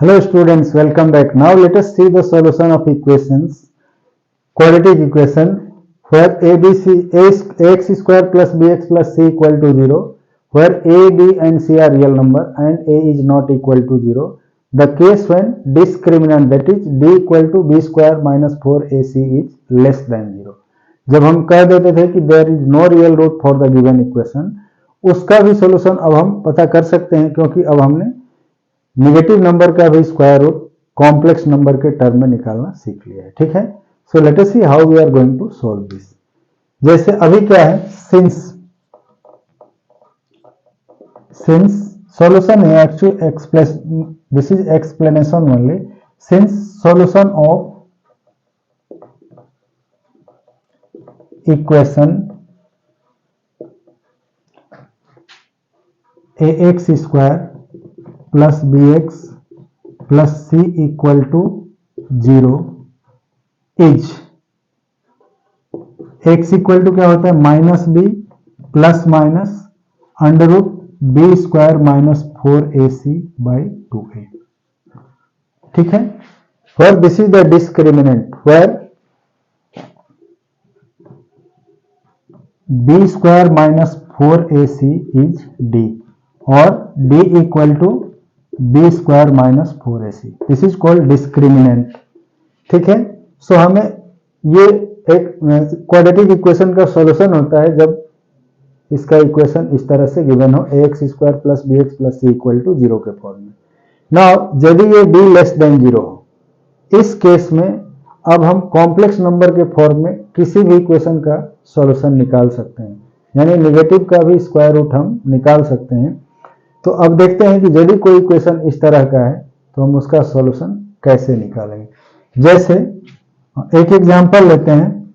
Hello students, welcome back. Now let us see the solution of equations, quadratic equation where ax square plus bx plus c equal to 0, where a, b and c are real number and a is not equal to 0. The case when discriminant, that is d equal to b square minus 4ac is less than 0. जब हम कह देते थे कि there is no real root for the given equation, उसका भी solution अब हम पता कर सकते हैं क्योंकि अब हमने नेगेटिव नंबर का भी स्क्वायर रूट कॉम्प्लेक्स नंबर के टर्म में निकालना सीख लिया है. ठीक है, so let us see how we are going to solve this. जैसे अभी क्या है, सिंस सॉल्यूशन है actually express, this is explanation only. Since solution of equation ax square plus b x plus c equal to 0 is x equal to क्या होता है, minus b plus minus under root b square minus 4ac by 2a. ठीक है, where this is the discriminant, where b square minus 4ac is d और d equal to b square minus 4ac. This is called discriminant. ठीक है, सो हमें ये एक quadratic equation का solution होता है जब इसका इक्वेशन इस तरह से गिवन हो, ax square plus b x plus c equal to 0 के फॉर्म में. नाउ यदि ये d लेस देन 0 हो, इस केस में अब हम कॉम्प्लेक्स नंबर के फॉर्म में किसी भी इक्वेशन का सॉल्यूशन निकाल सकते हैं, यानी नेगेटिव का भी स्क्वायर रूट हम निकाल सकते हैं. तो अब देखते हैं कि यदि कोई इक्वेशन इस तरह का है तो हम उसका सॉल्यूशन कैसे निकालेंगे. जैसे एक एग्जांपल लेते हैं,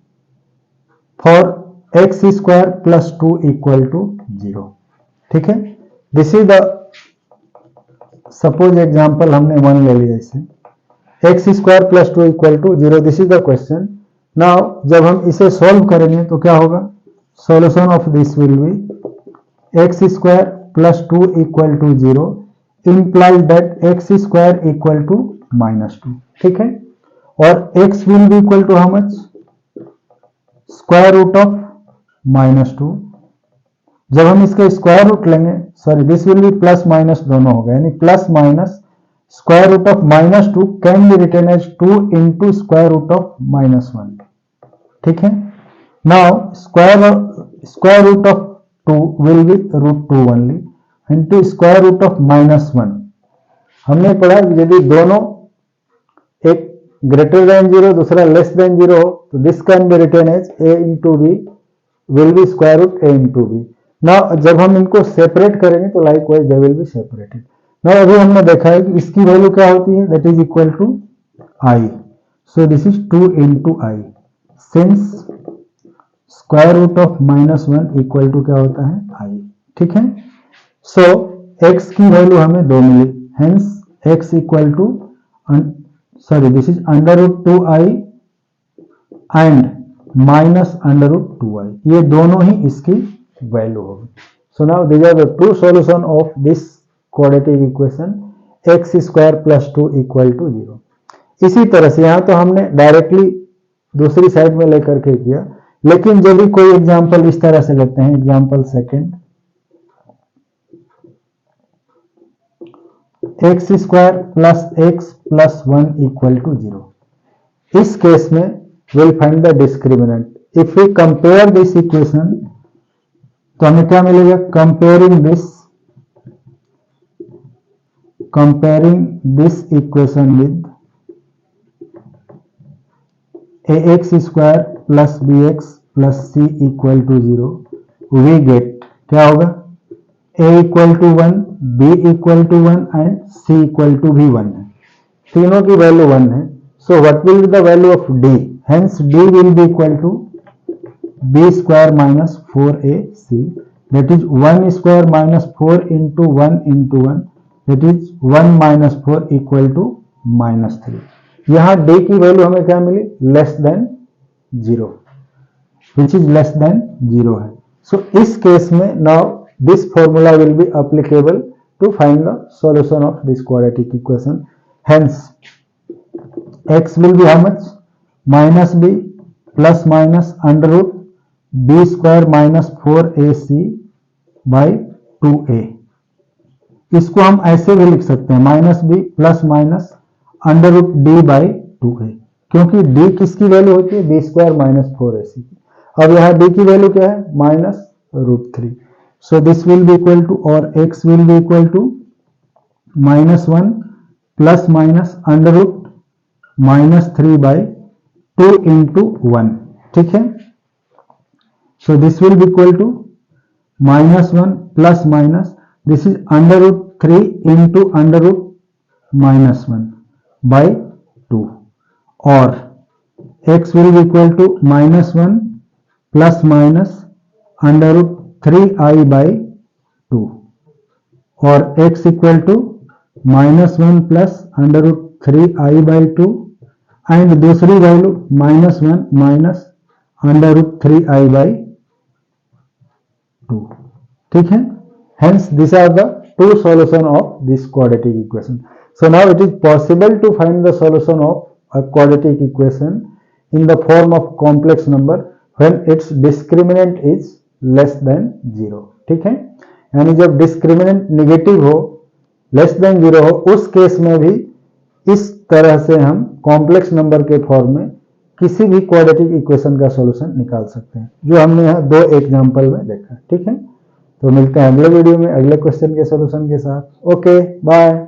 for x square plus 2 equal to 0. ठीक है, this is the suppose example हमने 1 ले लिया. इसे x square plus 2 equal to 0, this is the question. Now जब हम इसे सॉल्व करेंगे तो क्या होगा, solution of this will be x square plus 2 equal to 0 implies that x square equal to minus 2. ठीक है, और x will be equal to how much, square root of minus 2. जब हम इसका स्क्वायर रूट लेंगे, sorry this will be plus minus दोनों होगा, यानी plus minus square root of minus 2 can be written as 2 into square root of minus 1. ठीक है, now square root of 2 will be root 2 only into square root of minus 1. हमने पढ़ा कि यदि दोनों एक ग्रेटर देन 0 दूसरा लेस देन 0 हो तो this can be written as a into b will be square root a into b. Now जब हम इनको सेपरेट करेंगे तो likewise they will be separated. Now अभी हमने देखा है कि इसकी वैल्यू क्या होती है, that is equal to i. So this is 2 into i. Since square root of minus 1 equal to क्या होता है, i. ठीक है, सो x की वैल्यू हमें 2 मिली, hence x equal to, sorry this is under root 2i and minus under root 2i, ये दोनों ही इसकी वैल्यू होगी. So now these are the two solution of this quadratic equation x square plus 2 equal to 0. इसी तरह से यहां तो हमने डायरेक्टली दूसरी साइड में लेकर के किया, लेकिन यदि कोई एग्जांपल इस तरह से लेते हैं, example second, x square plus x plus 1 equal to 0. इस केस में will find the discriminant. If we compare this equation तो हमें क्या मिलेगा, comparing this equation with ax square plus b x plus c equal to 0, we get क्या होगा, a equal to 1, b equal to 1 and c equal to भी 1 है, तीनों की वैल्यू 1 है. So what will be the value of d, hence d will be equal to b square minus 4ac, that is 1 square minus 4 into 1 into 1, that is 1 minus 4 equal to minus 3. यहां d की value हमें क्या मिली, less than 0, which is less than 0 है. So इस case में now this formula will be applicable to find the solution of this quadratic equation. Hence x will be how much? Minus b plus minus under root b square minus 4ac by 2a. इसको हम ऐसे भी लिख सकते हैं minus b plus minus under root d by 2a, क्योंकि d किसकी value होती है? बी स्क्वायर माइनस 4ac की। अब यहाँ d की वैल्यू क्या है? Minus root 3. So this will be equal to, और x will be equal to -1 plus minus under root -3 by 2 into 1. ठीक है, so this will be equal to -1 plus minus this is under root 3 into under root -1 by 2, और x will be equal to -1 plus minus under root 3i by 2, और x equal to -1 plus under root 3i by 2, and दूसरी value -1 minus under root 3i by 2. ठीक है, hence these are the two solution of this quadratic equation. So now it is possible to find the solution of a quadratic equation in the form of complex number when its discriminant is less than 0. ठीक है, यानी जब discriminant negative हो, less than 0 हो, उस case में भी इस तरह से हम कॉम्प्लेक्स नंबर के फॉर्म में किसी भी क्वाड्रेटिक इक्वेशन का सॉल्यूशन निकाल सकते हैं, जो हमने यहाँ 2 एग्जांपल में देखा. ठीक है, तो मिलते हैं अगले वीडियो में अगले क्वेश्चन के सॉल्यूशन के साथ. Okay, bye.